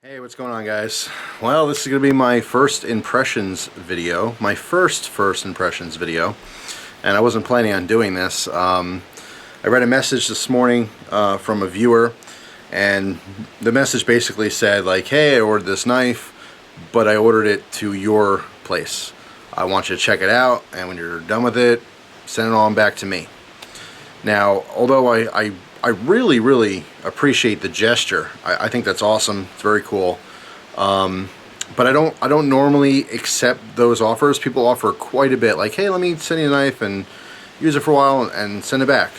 Hey, what's going on, guys? Well, this is going to be my first impressions video, my first impressions video, and I wasn't planning on doing this. I read a message this morning from a viewer, and the message basically said, like, hey, I ordered this knife, but I ordered it to your place. I want you to check it out, and when you're done with it, send it on back to me. Now, although I really appreciate the gesture. I think that's awesome. It's very cool. But I don't normally accept those offers. People offer quite a bit, like, hey, let me send you a knife and use it for a while and send it back.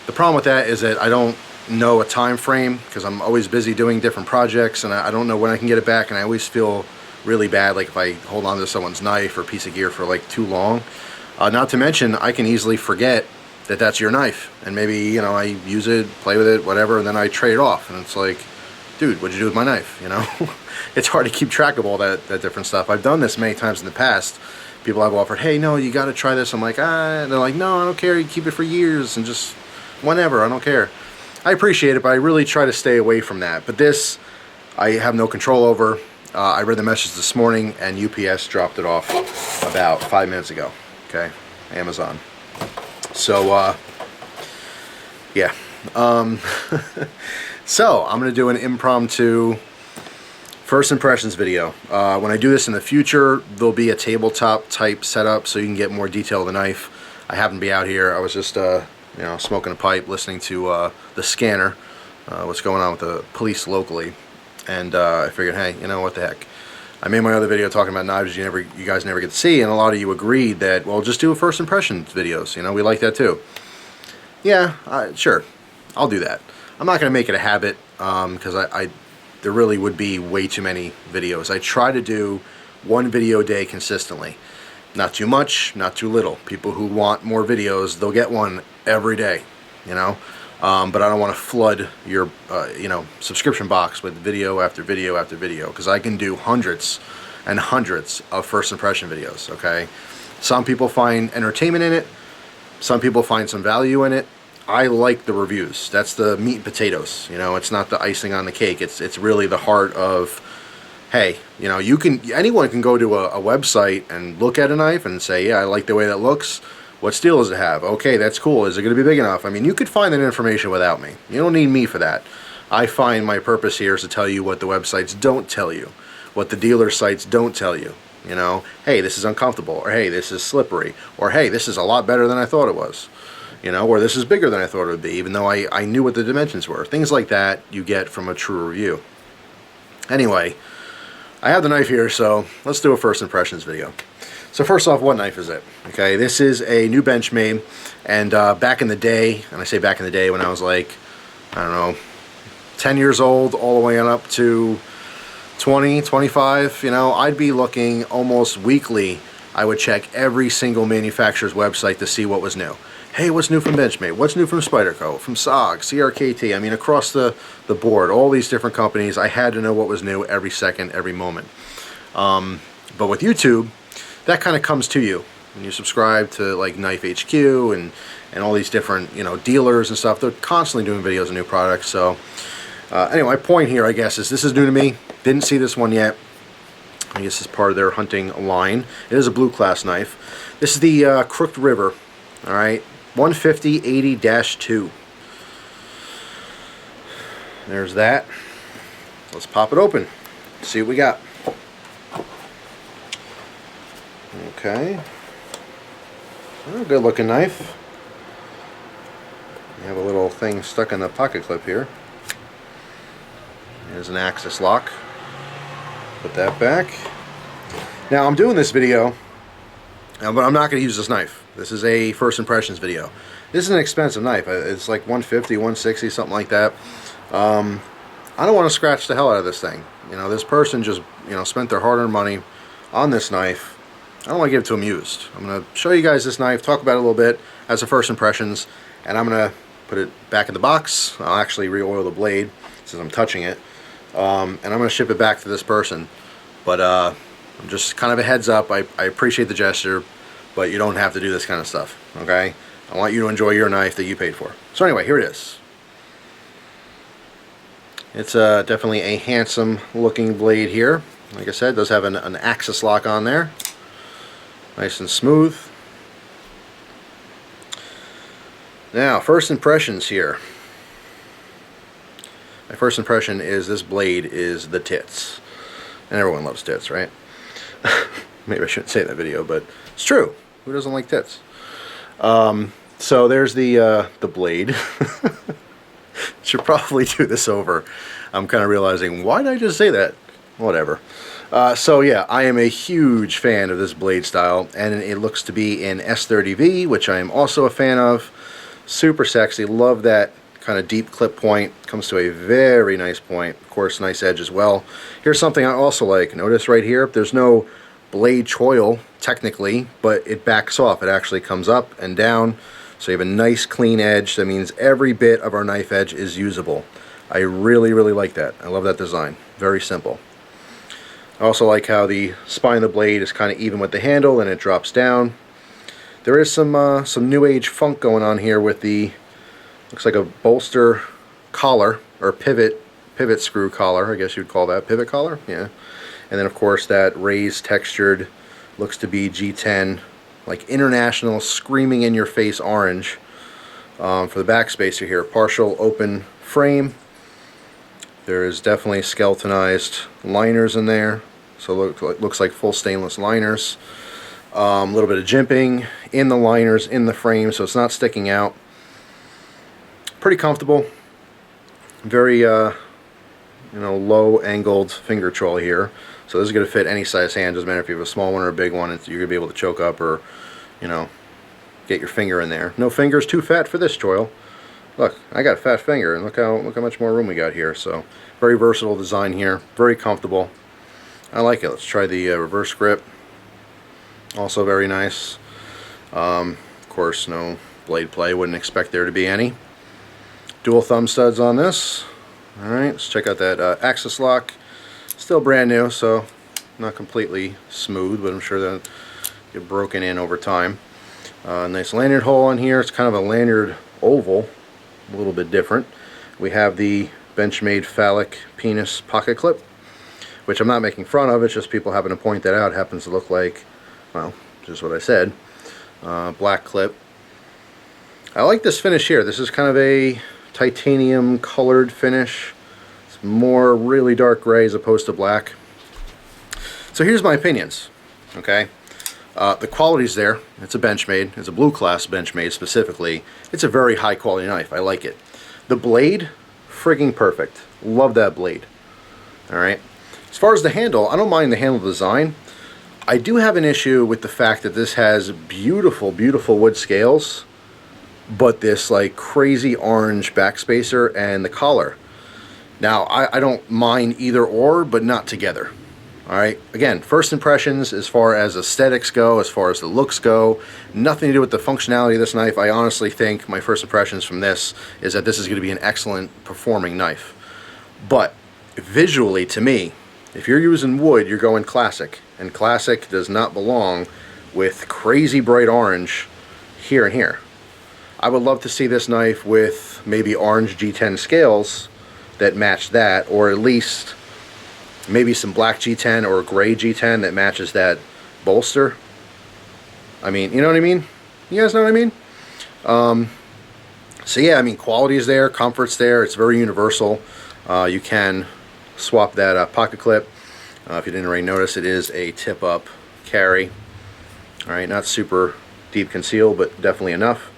The problem with that is that I don't know a time frame because I'm always busy doing different projects, and I don't know when I can get it back, and I always feel really bad like if I hold on to someone's knife or piece of gear for like too long. Not to mention, I can easily forget that that's your knife, and maybe, you know, I use it, play with it, whatever, and then I trade it off, and it's like, dude, what'd you do with my knife, you know? It's hard to keep track of all that different stuff. I've done this many times in the past. People have offered, hey, no, you gotta try this. I'm like, and they're like, no, I don't care, you keep it for years, and just whenever, I don't care. I appreciate it, but I really try to stay away from that. But this, I have no control over. I read the message this morning, and UPS dropped it off about 5 minutes ago, okay? Amazon. So, yeah. So, I'm going to do an impromptu first impressions video. When I do this in the future, there'll be a tabletop type setup so you can get more detail of the knife. I happen to be out here. I was just, you know, smoking a pipe, listening to the scanner, what's going on with the police locally. And I figured, hey, you know, what the heck. I made my other video talking about knives you guys never get to see, and a lot of you agreed that, well, just do a first impressions videos. You know, we like that too. Yeah, sure, I'll do that. I'm not going to make it a habit because there really would be way too many videos. I try to do one video a day consistently. Not too much, not too little. People who want more videos, they'll get one every day, you know. But I don't want to flood your, you know, subscription box with video after video after video, because I can do hundreds and hundreds of first impression videos, okay? Some people find entertainment in it. Some people find some value in it. I like the reviews. That's the meat and potatoes, you know? It's not the icing on the cake. It's really the heart of, hey, you know, anyone can go to a website and look at a knife and say, yeah, I like the way that looks. What steel does it have? Okay, that's cool. Is it going to be big enough? I mean, you could find that information without me. You don't need me for that. I find my purpose here is to tell you what the websites don't tell you, what the dealer sites don't tell you. You know, hey, this is uncomfortable, or hey, this is slippery, or hey, this is a lot better than I thought it was. You know, or this is bigger than I thought it would be, even though I knew what the dimensions were. Things like that you get from a true review. Anyway, I have the knife here, so let's do a first impressions video. So first off, what knife is it? Okay, this is a new Benchmade, and back in the day, and I say back in the day when I was like, I don't know, 10 years old all the way on up to 20, 25, you know, I'd be looking almost weekly. I would check every single manufacturer's website to see what was new. Hey, what's new from Benchmade? What's new from Spyderco? From SOG, CRKT? I mean, across the board, all these different companies, I had to know what was new every second, every moment. But with YouTube, that kind of comes to you when you subscribe to like Knife HQ and all these different, you know, dealers and stuff. They're constantly doing videos of new products. So anyway, my point here, I guess, is this is new to me. Didn't see this one yet. I guess it's part of their hunting line. It is a blue class knife. This is the Crooked River. All right, 150-80-2. There's that. Let's pop it open. See what we got. Okay, well, good looking knife. You have a little thing stuck in the pocket clip here. There's an axis lock. Put that back. Now I'm doing this video, but I'm not going to use this knife. This is a first impressions video. This is an expensive knife. It's like 150, 160, something like that. I don't want to scratch the hell out of this thing. You know, this person just, you know, spent their hard-earned money on this knife. I don't want to give it to them used. I'm going to show you guys this knife, talk about it a little bit as a first impressions, and I'm going to put it back in the box. I'll actually re-oil the blade since I'm touching it, and I'm going to ship it back to this person. But I'm just kind of a heads up. I appreciate the gesture, but you don't have to do this kind of stuff, okay? I want you to enjoy your knife that you paid for. So anyway, here it is. It's definitely a handsome looking blade here. Like I said, it does have an axis lock on there. Nice and smooth. Now, first impressions here. My first impression is this blade is the tits. And everyone loves tits, right? Maybe I shouldn't say that video, but it's true. Who doesn't like tits? So there's the blade. Should probably do this over. I'm kind of realizing, why did I just say that? Whatever. So yeah, I am a huge fan of this blade style, and it looks to be in S30V, which I am also a fan of. Super sexy. Love that kind of deep clip point. Comes to a very nice point. Of course, nice edge as well. Here's something I also like. Notice right here, there's no blade choil technically, but it backs off. It actually comes up and down. So you have a nice clean edge. That means every bit of our knife edge is usable. I really, really like that. I love that design. Very simple. I also like how the spine of the blade is kind of even with the handle and it drops down. There is some new age funk going on here with the, looks like a bolster collar, or pivot screw collar, I guess you'd call that. Pivot collar? Yeah. And then of course that raised textured, looks to be G10, like international screaming in your face orange for the back spacer here. Partial open frame. There is definitely skeletonized liners in there, so looks like full stainless liners. A little bit of jimping in the liners in the frame, so it's not sticking out. Pretty comfortable. Very low angled finger troll here. So this is going to fit any size hand. Doesn't matter if you have a small one or a big one. You're going to be able to choke up or, get your finger in there. No finger's too fat for this choil. Look, I got a fat finger, and look how much more room we got here. So very versatile design here. Very comfortable. I like it. Let's try the reverse grip. Also very nice. Of course, no blade play. Wouldn't expect there to be any. Dual thumb studs on this. All right, let's check out that axis lock. Still brand new, so not completely smooth, but I'm sure that get broken in over time. Nice lanyard hole in here. It's kind of a lanyard oval, a little bit different. We have the Benchmade phallic penis pocket clip, which I'm not making fun of. It's just people happen to point that out. It happens to look like, well, just what I said. Black clip. I like this finish here. This is kind of a titanium colored finish. It's more really dark gray as opposed to black. So here's my opinions. Okay, the quality's there. It's a Benchmade. It's a blue class Benchmade specifically. It's a very high quality knife. I like it. The blade, frigging perfect. Love that blade. All right. As far as the handle, I don't mind the handle design. I do have an issue with the fact that this has beautiful, beautiful wood scales, but this like crazy orange backspacer and the collar. Now, I don't mind either or, but not together. All right, again, first impressions as far as aesthetics go, as far as the looks go, nothing to do with the functionality of this knife. I honestly think my first impressions from this is that this is going to be an excellent performing knife. But visually, to me, if you're using wood, you're going classic, and classic does not belong with crazy bright orange here and here. I would love to see this knife with maybe orange G10 scales that match that, or at least maybe some black G10 or gray G10 that matches that bolster. I mean, you know what I mean? You guys know what I mean? So yeah, I mean, quality is there, comfort's there, it's very universal. You can swap that pocket clip. If you didn't already notice, it is a tip-up carry. All right, not super deep conceal, but definitely enough.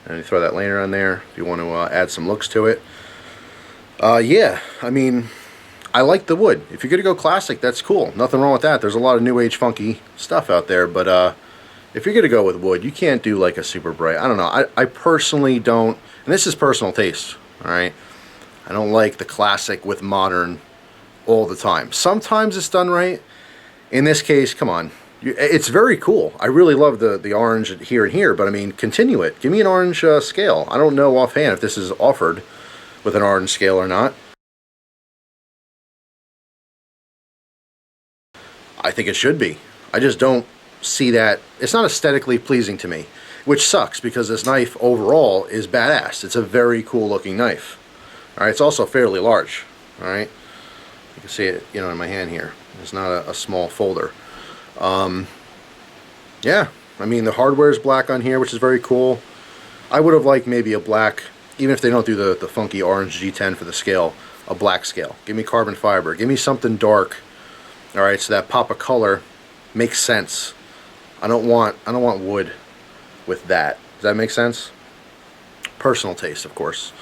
And you throw that lanyard on there if you want to add some looks to it. Yeah, I mean, I like the wood. If you're going to go classic, that's cool. Nothing wrong with that. There's a lot of new age funky stuff out there, but if you're going to go with wood, you can't do like a super bright. I don't know. I personally don't, and this is personal taste, all right? I don't like the classic with modern all the time. Sometimes it's done right. In this case, come on. It's very cool. I really love the orange here and here, but I mean, continue it. Give me an orange scale. I don't know offhand if this is offered with an orange scale or not. I think it should be. I just don't see that. It's not aesthetically pleasing to me, which sucks because this knife overall is badass. It's a very cool looking knife. All right, it's also fairly large. Alright, you can see it, you know, in my hand here. It's not a small folder. Yeah, I mean, the hardware is black on here, which is very cool. I would have liked maybe a black, even if they don't do the funky orange G10 for the scale, a black scale. Give me carbon fiber. Give me something dark. Alright, so that pop of color makes sense. I don't want wood with that. Does that make sense? Personal taste, of course.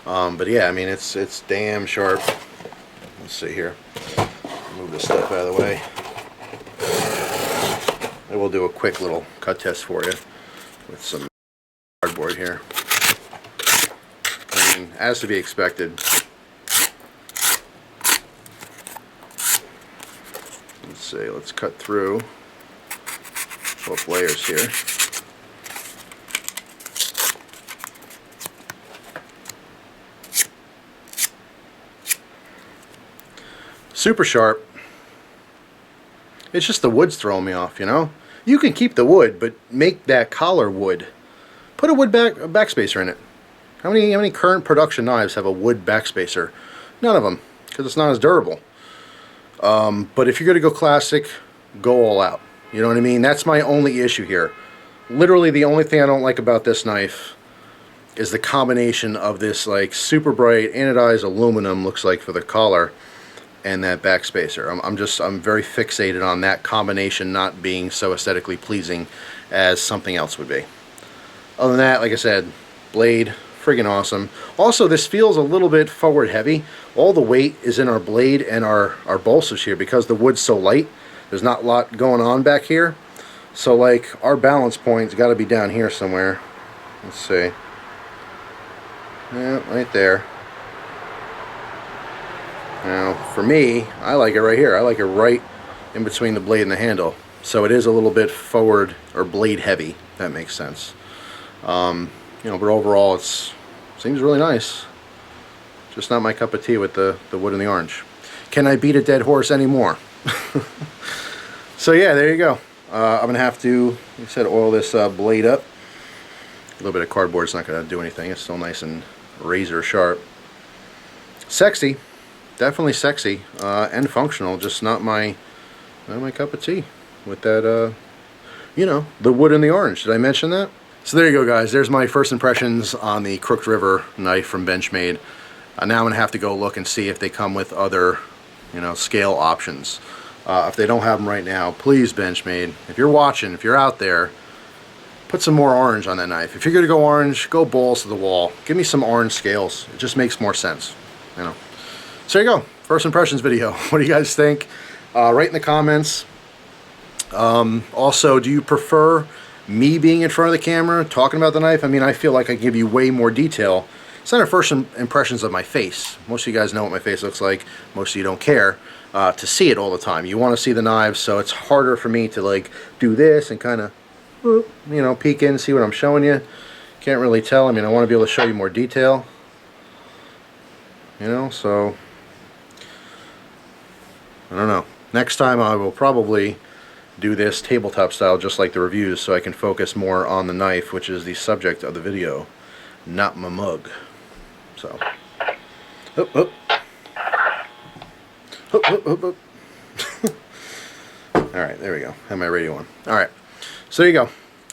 But yeah, I mean, it's damn sharp. Let's see here. Move this stuff out of the way. I will do a quick little cut test for you with some cardboard here. I mean, as to be expected. Let's see, let's cut through both layers here. Super sharp. It's just the wood's throwing me off, you know? You can keep the wood, but make that collar wood. Put a wood backspacer in it. How many current production knives have a wood backspacer? None of them, because it's not as durable. But if you're going to go classic, go all out. You know what I mean? That's my only issue here. Literally the only thing I don't like about this knife is the combination of this like super bright anodized aluminum, looks like, for the collar, and that backspacer. I'm very fixated on that combination not being so aesthetically pleasing as something else would be. Other than that, like I said, blade, friggin' awesome. Also, this feels a little bit forward heavy. All the weight is in our blade and our bolsters here because the wood's so light. There's not a lot going on back here. So like our balance point's got to be down here somewhere. Let's see. Yeah, right there. Now, for me, I like it right here. I like it right in between the blade and the handle. So it is a little bit forward or blade heavy. That makes sense. You know, but overall, it seems really nice. Just not my cup of tea with the wood and the orange. Can I beat a dead horse anymore? So yeah, there you go. I'm gonna have to, like I said, oil this blade up. A little bit of cardboard's not gonna do anything. It's still nice and razor sharp. Sexy. Definitely sexy and functional, just not my cup of tea with that, you know, the wood and the orange. Did I mention that? So there you go, guys. There's my first impressions on the Crooked River knife from Benchmade. Now I'm going to have to go look and see if they come with other, you know, scale options. If they don't have them right now, please, Benchmade, if you're watching, if you're out there, put some more orange on that knife. If you're going to go orange, go balls to the wall. Give me some orange scales. It just makes more sense, you know. So there you go, first impressions video. What do you guys think? Write in the comments. Also, do you prefer me being in front of the camera, talking about the knife? I mean, I feel like I give you way more detail. It's not our first impressions of my face. Most of you guys know what my face looks like. Most of you don't care to see it all the time. You want to see the knives, so it's harder for me to like do this and kind of, you know, peek in and see what I'm showing you. Can't really tell. I mean, I want to be able to show you more detail. You know, so I don't know. Next time I will probably do this tabletop style just like the reviews so I can focus more on the knife, which is the subject of the video, not my mug. So, up, up. Up, up, up, up. Alright, there we go. Have my radio on. Alright, so there you go.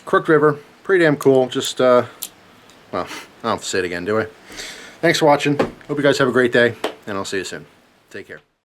Crooked River, pretty damn cool. Just, well, I don't have to say it again, do I? Thanks for watching. Hope you guys have a great day, and I'll see you soon. Take care.